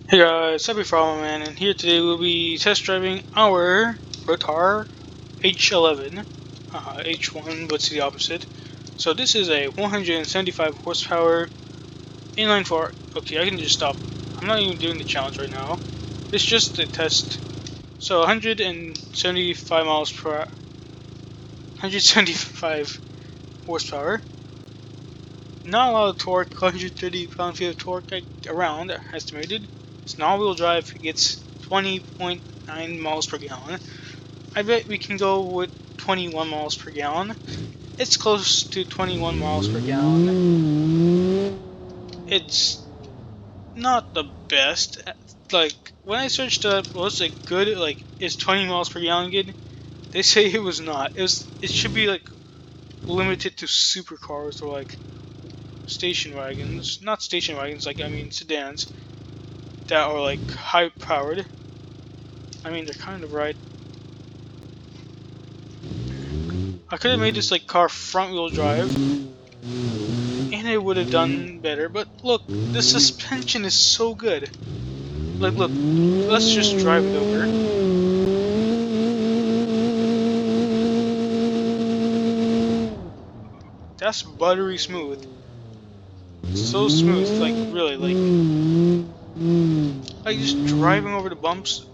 Hey guys, HappyFireBallMan, and here today we'll be test driving our Rotar H11. H1, what's the opposite? So this is a 175 horsepower inline four. Okay, I can just stop. I'm not even doing the challenge right now. It's just a test. So 175 miles per hour, 175 horsepower. Not a lot of torque, 130 pound-feet of torque around estimated. It's an all-wheel drive. It gets 20.9 miles per gallon. I bet we can go with 21 miles per gallon. It's close to 21 miles per gallon. It's not the best. Like, when I searched up what's it good, like, is 20 miles per gallon good? They say it was not. It should be like limited to supercars or like station wagons. Not station wagons, like I mean sedans that are like high powered. I mean they're kind of right. I could have made this like car front wheel drive and it would have done better, but look, the suspension is so good. Like look, let's just drive it over. That's buttery smooth. So smooth, like really, like just driving over the bumps.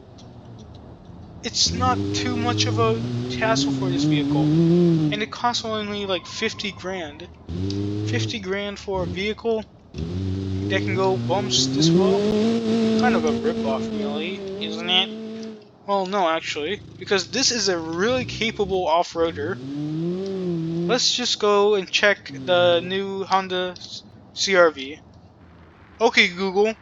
It's not too much of a hassle for this vehicle, and it costs only like 50 grand. 50 grand for a vehicle that can go bumps this well? Kind of a ripoff, really, isn't it? Well, no, actually, because this is a really capable off-roader. Let's just go and check the new Honda CR-V. Okay, Google,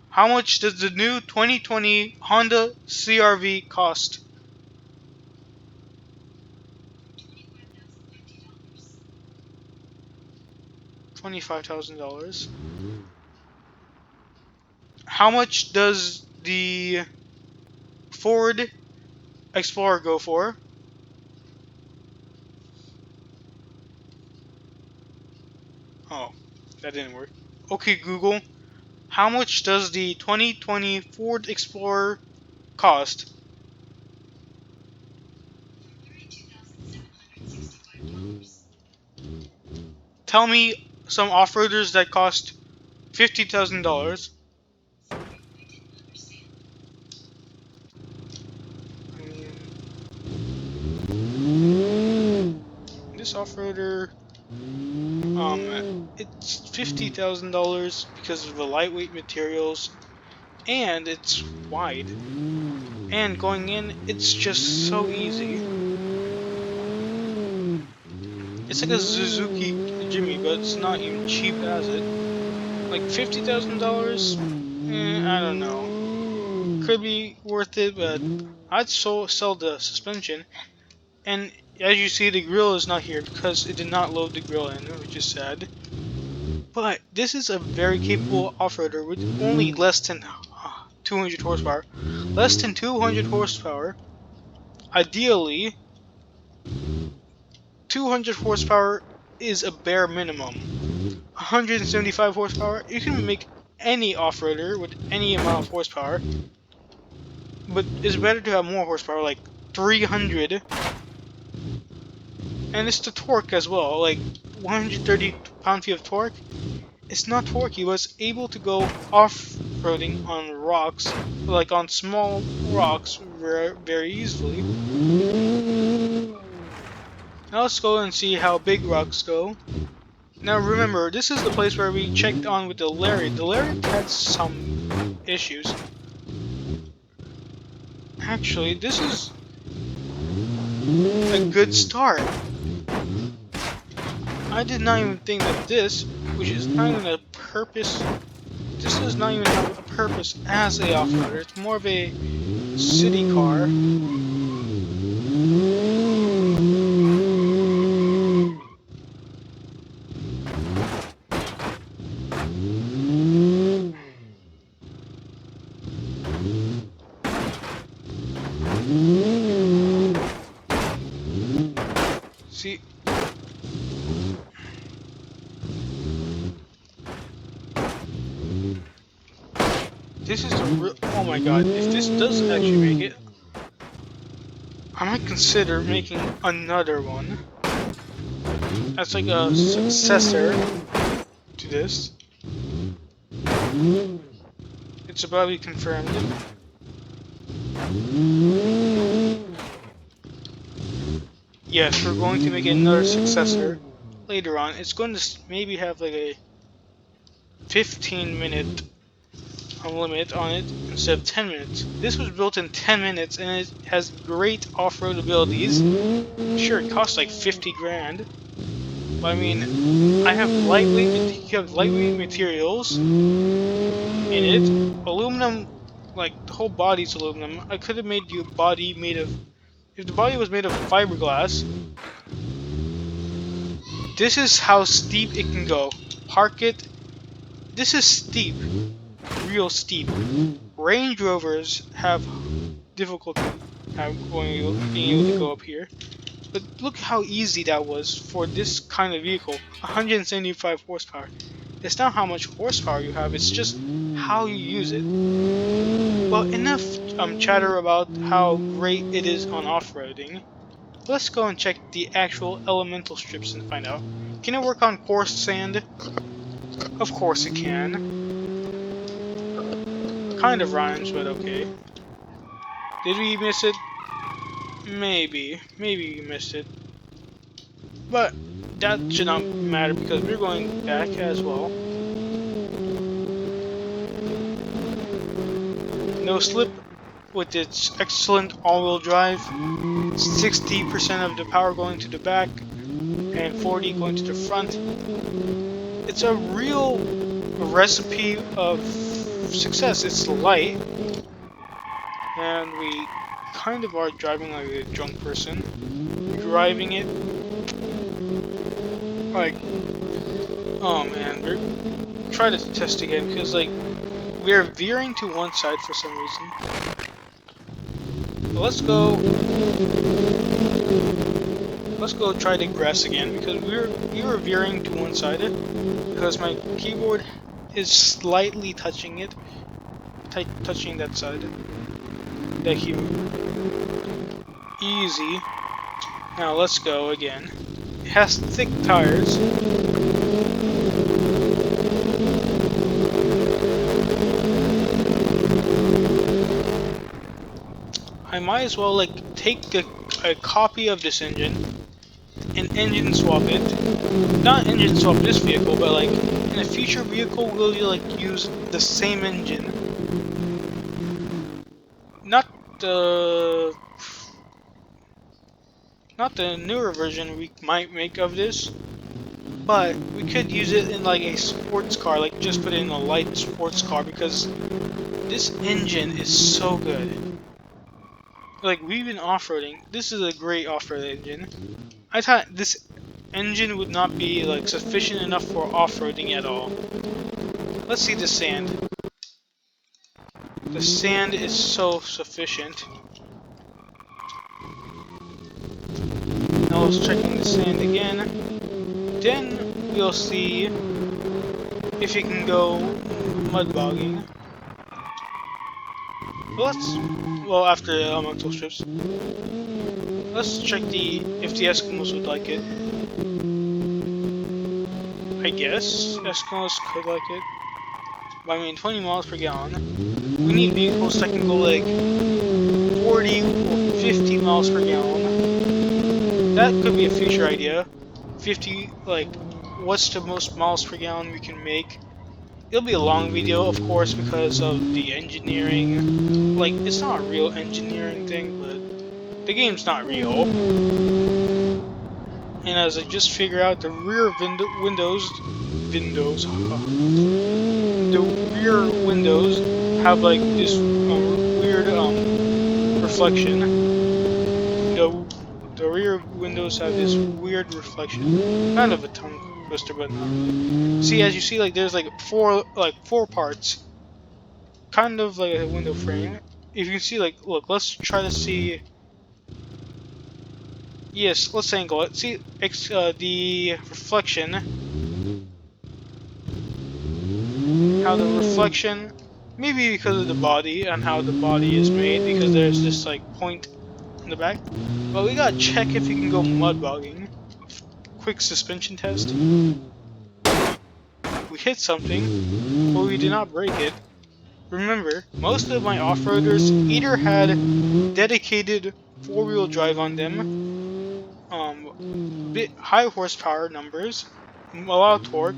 how much does the new 2020 Honda CR-V cost? $25,000. How much does the Ford Explorer go for? Oh, that didn't work. Okay, Google, how much does the 2020 Ford Explorer cost? Tell me some off-roaders that cost $50,000. I mean, this off-roader, it's $50,000 because of the lightweight materials, and it's wide. And going in, it's just so easy. It's like a Suzuki Jimmy, but it's not even cheap as it. Like $50,000? I don't know. Could be worth it, but I'd sell the suspension. And as you see, the grill is not here because it did not load the grill in, which is sad. But this is a very capable off-roader with only less than 200 horsepower. Less than 200 horsepower. Ideally, 200 horsepower is a bare minimum. 175 horsepower, you can make any off-roader with any amount of horsepower. But it's better to have more horsepower, like 300. And it's the torque as well, like 130 pound-feet of torque. It's not torquey, but it's able to go off-roading on rocks, like on small rocks, very easily. Now let's go and see how big rocks go. Now remember, this is the place where we checked on with the Lariat. The Lariat had some issues. Actually, this is a good start. I did not even think that this, which is not even a purpose, this does not even have a purpose as a off-roader. It's more of a city car. See, This is the real. Oh my god! If this does actually make it, I might consider making another one. That's like a successor to this. It's about to be confirmed. Yes, we're going to make another successor later on. It's going to maybe have like a 15-minute limit on it instead of 10 minutes. This was built in 10 minutes and it has great off-road abilities. Sure, it costs like 50 grand. But I mean, I have lightweight materials in it. Aluminum, like the whole body's aluminum. I could have made you a body made of, if the body was made of fiberglass. This is how steep it can go. Park it. This is steep. Real steep. Range Rovers have difficulty being able to go up here. But look how easy that was for this kind of vehicle. 175 horsepower. It's not how much horsepower you have, it's just how you use it. Well, enough chatter about how great it is on off-roading. Let's go and check the actual elemental strips and find out. Can it work on coarse sand? Of course it can. Kind of rhymes, but okay. Did we miss it? Maybe. Maybe we missed it. But that should not matter because we're going back as well. No slip with its excellent all-wheel drive. 60% of the power going to the back and 40 going to the front. It's a real recipe of success. It's light, and we kind of are driving like a drunk person. Driving it like, oh man, we're try to test again because like we're veering to one side for some reason. So let's go try the grass again because we were veering to one side because my keyboard is slightly touching it, touching that side. That keyboard. Easy. Now let's go again. It has thick tires. I might as well like take a copy of this engine and engine swap it. Not engine swap this vehicle, but like in a future vehicle will you like use the same engine. Not the newer version we might make of this, but we could use it in like a sports car, like just put it in a light sports car because this engine is so good. Like we've been off-roading, this is a great off-road engine. I thought this engine would not be like sufficient enough for off-roading at all. Let's see the sand. The sand is so sufficient. Now let's checking the sand again. Then we'll see if you can go mud bogging. Well, after the elemental strips. Let's check if the Eskimos would like it. I guess Eskimos could like it. But I mean, 20 miles per gallon. We need vehicles that can go like 40 or 50 miles per gallon. That could be a future idea. 50, like, what's the most miles per gallon we can make? It'll be a long video, of course, because of the engineering. Like, it's not a real engineering thing, but the game's not real. And as I just figure out, the rear windows, the rear windows have like this weird reflection. The rear windows have this weird reflection. Kind of a tongue twister, but not really. See, as you see, like there's like four parts, kind of like a window frame. If you can see, like, look, let's try to see. Yes, let's angle it. See, the reflection. How the reflection Maybe because of the body and how the body is made, because there's this like point in the back. But we gotta check if you can go mud bogging. Quick suspension test. We hit something, but we did not break it. Remember, most of my off-roaders either had dedicated four-wheel drive on them, bit high horsepower numbers, a lot of torque,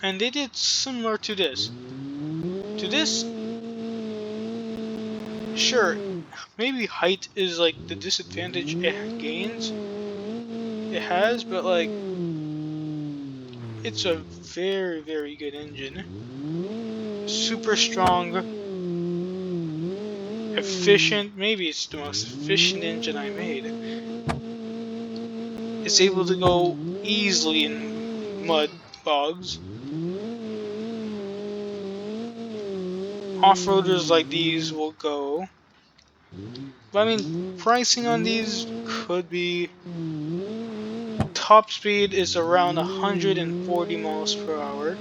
and they did similar to this. To this, sure, maybe height is like the disadvantage it gains. It has, but like, it's a very, very good engine. Super strong, efficient, maybe it's the most efficient engine I made. It's able to go easily in mud bogs. Off-roaders like these will go. But I mean, pricing on these could be... Top speed is around 140 miles per hour.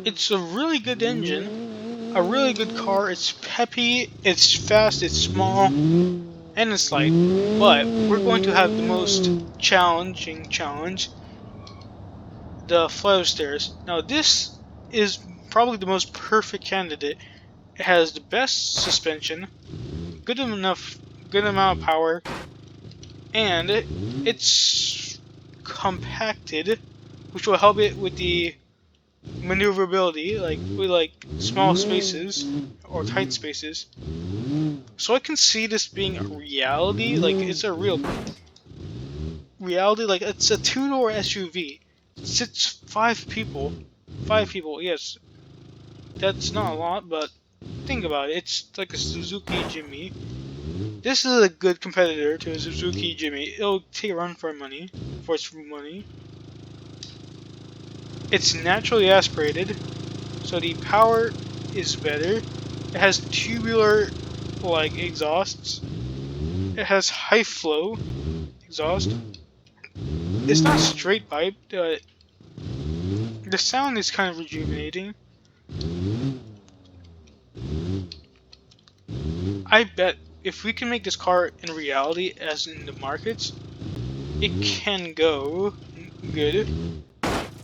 It's a really good engine, a really good car. It's peppy, it's fast, it's small, and it's light. But we're going to have the most challenging challenge, the flight of stairs. Now this is probably the most perfect candidate. It has the best suspension, good amount of power, and it's compacted, which will help it with the maneuverability, like with like small spaces or tight spaces. So I can see this being a reality, like it's a real reality, like it's a two-door SUV. It sits five people. Five people, yes. That's not a lot, but think about it. It's like a Suzuki Jimmy. This is a good competitor to a Suzuki Jimmy. It'll take a run for money, for its money. It's naturally aspirated, so the power is better. It has tubular like exhausts. It has high flow exhaust. It's not straight pipe. The sound is kind of rejuvenating. I bet if we can make this car in reality, as in the markets, it can go good.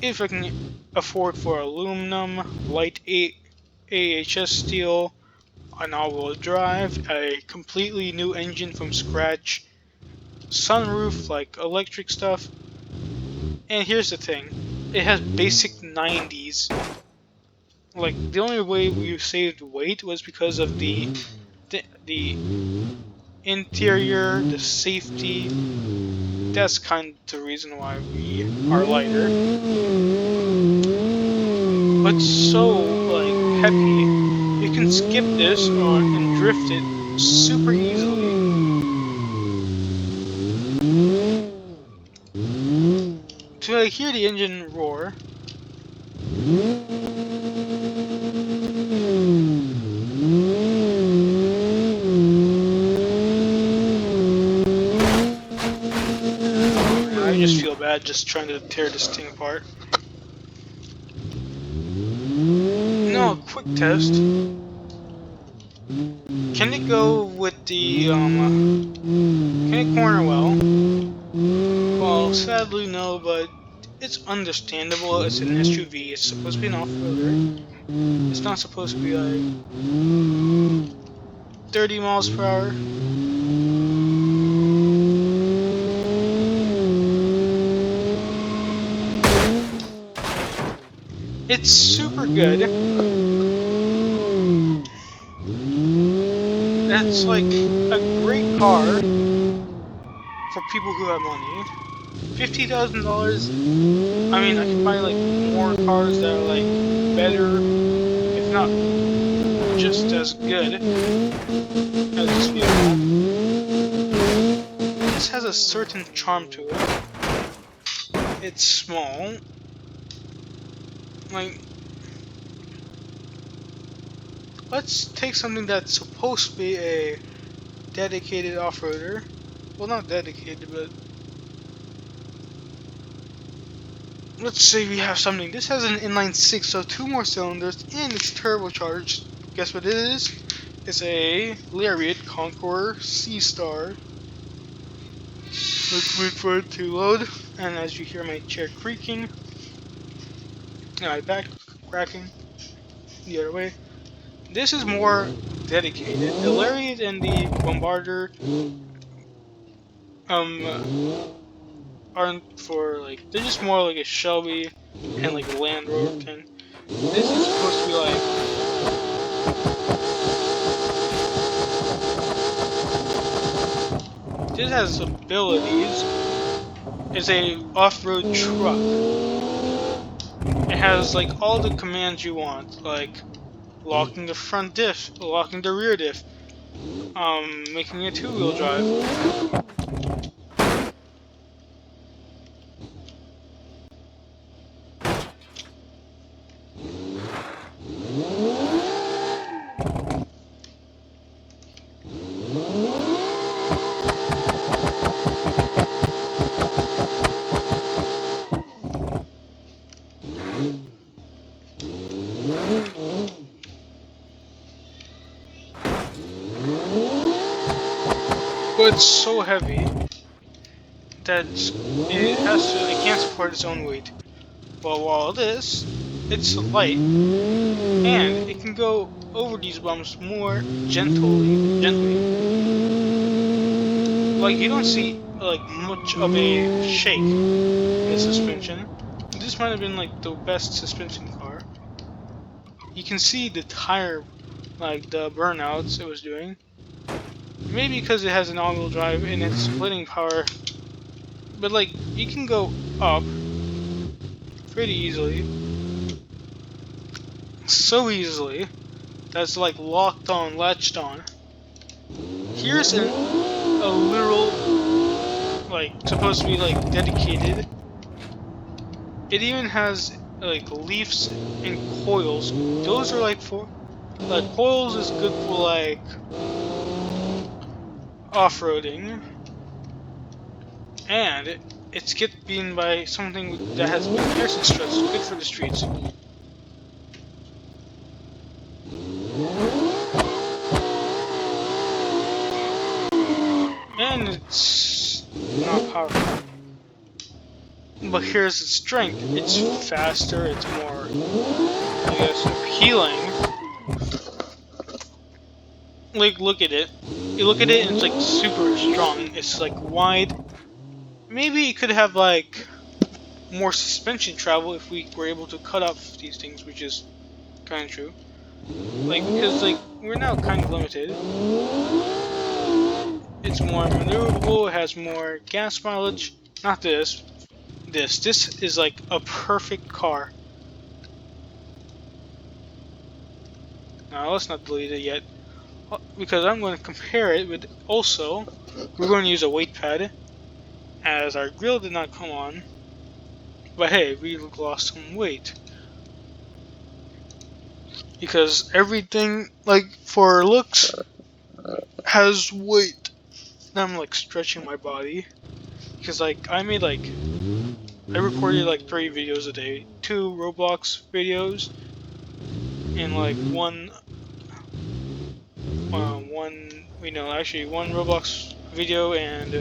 If I can afford for aluminum, light AHS steel, an all-wheel drive, a completely new engine from scratch, sunroof, like electric stuff. And here's the thing, it has basic 90s. Like, the only way we saved weight was because of the interior, the safety. That's kind of the reason why we are lighter. But so, like, heavy, you can skip this and drift it super easily. To like, hear the engine roar. I just feel bad just trying to tear this thing apart. No, quick test. Can it go with the, can it corner well? Well, sadly no, but it's understandable. It's an SUV, it's supposed to be an off-roader. It's not supposed to be like 30 miles per hour. It's super good. It's like a great car for people who have money. $50,000. I mean, I can buy like more cars that are like better, if not just as good as this vehicle. This has a certain charm to it. It's small. Like, let's take something that's supposed to be a dedicated off-roader. Well, not dedicated, but let's say we have something. This has an inline 6, so 2 more cylinders, and it's turbocharged. Guess what it is? It's a Lariat Conqueror C-Star. Let's wait for it to load. And as you hear my chair creaking, and my back cracking the other way, this is more dedicated. The Lariat and the Bombardier aren't for like, they're just more like a Shelby and like a Land Rover thing. This is supposed to be like, this has abilities. It's a off-road truck. It has like all the commands you want, like locking the front diff, locking the rear diff, making it 2-wheel drive. But it's so heavy that it can't support its own weight. But while this, it's light, and it can go over these bumps more gently. Like you don't see like much of a shake in the suspension. This might have been like the best suspension car. You can see the tire, like the burnouts it was doing. Maybe because it has an all-wheel drive and it's splitting power. But like, you can go up pretty easily. So easily. That's like locked on, latched on. Here's a literal, like, supposed to be like dedicated. It even has like leaves and coils. Those are like for, like coils is good for like off-roading. And it's get beaten by something that has piercing struts, good for the streets. And it's not powerful. But here's its strength. It's faster, it's more, I guess, appealing. Like, look at it. You look at it and it's like super strong. It's like wide. Maybe it could have like more suspension travel if we were able to cut off these things, which is kind of true. Like, because like we're now kind of limited. It's more maneuverable. It has more gas mileage. Not this. This is like a perfect car. Now let's not delete it yet, because I'm going to compare it with. Also, we're going to use a weight pad, as our grill did not come on. But hey, we lost some weight. Because everything, like, for looks, has weight. Now I'm, like, stretching my body. Because, like, I recorded, like, 3 videos a day. 2 Roblox videos. And, like, one Roblox video and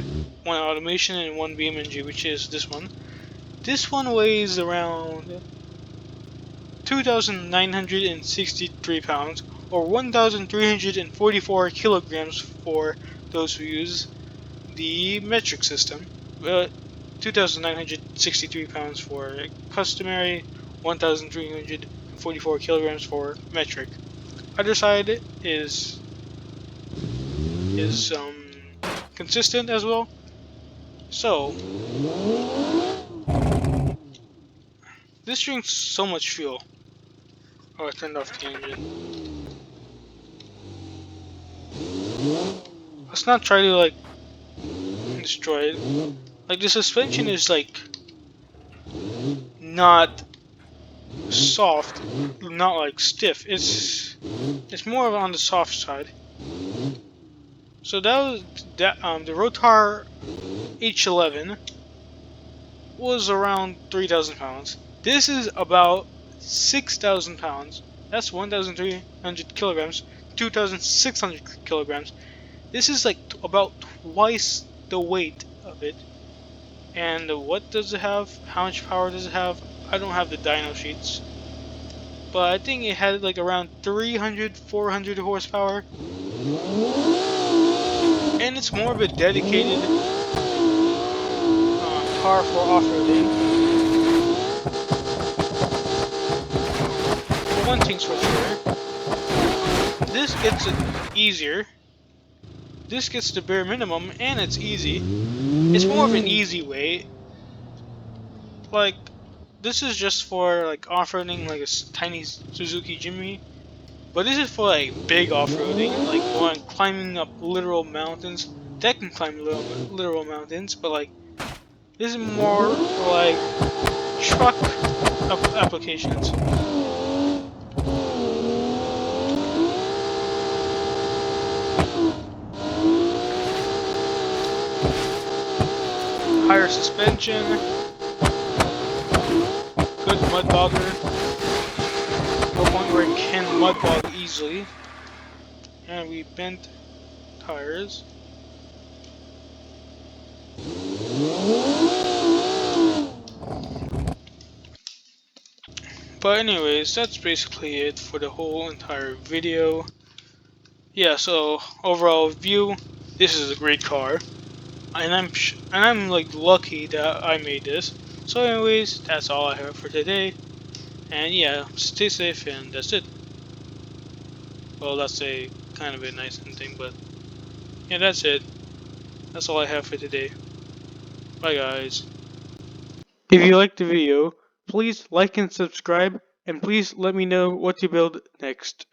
1 automation and 1 BeamNG, which is this one. This one weighs around 2,963 pounds, or 1,344 kilograms for those who use the metric system. 2,963 pounds for customary, 1,344 kilograms for metric. Other side is consistent as well. So this drinks so much fuel. Oh, I turned off the engine. Let's not try to like destroy it. Like the suspension is like not soft, not like stiff. It's more on the soft side. So that was the Rotar H11. was around 3,000 pounds. This is about 6,000 pounds. That's 1,300 kilograms, 2,600 kilograms. This is like about twice the weight of it. And what does it have? How much power does it have? I don't have the dyno sheets. But I think it had like around 300, 400 horsepower. And it's more of a dedicated car for off-roading. One thing's for sure, this gets it easier. This gets the bare minimum, and it's easy. It's more of an easy way. Like, this is just for like off-roading, like a tiny Suzuki Jimny. But this is for like big off-roading, like going climbing up literal mountains. That can climb literal mountains, but like this is more for like truck applications. Higher suspension, good mud bogger, to a point where it can mud bog easily. And we bent tires. But anyways, that's basically it for the whole entire video. Yeah, so overall view, this is a great car. And I'm like lucky that I made this. So anyways, that's all I have for today. And yeah, stay safe, and that's it. Well, that's a kind of a nice ending, but yeah, that's it. That's all I have for today. Bye guys. If you liked the video, please like and subscribe, and please let me know what to build next.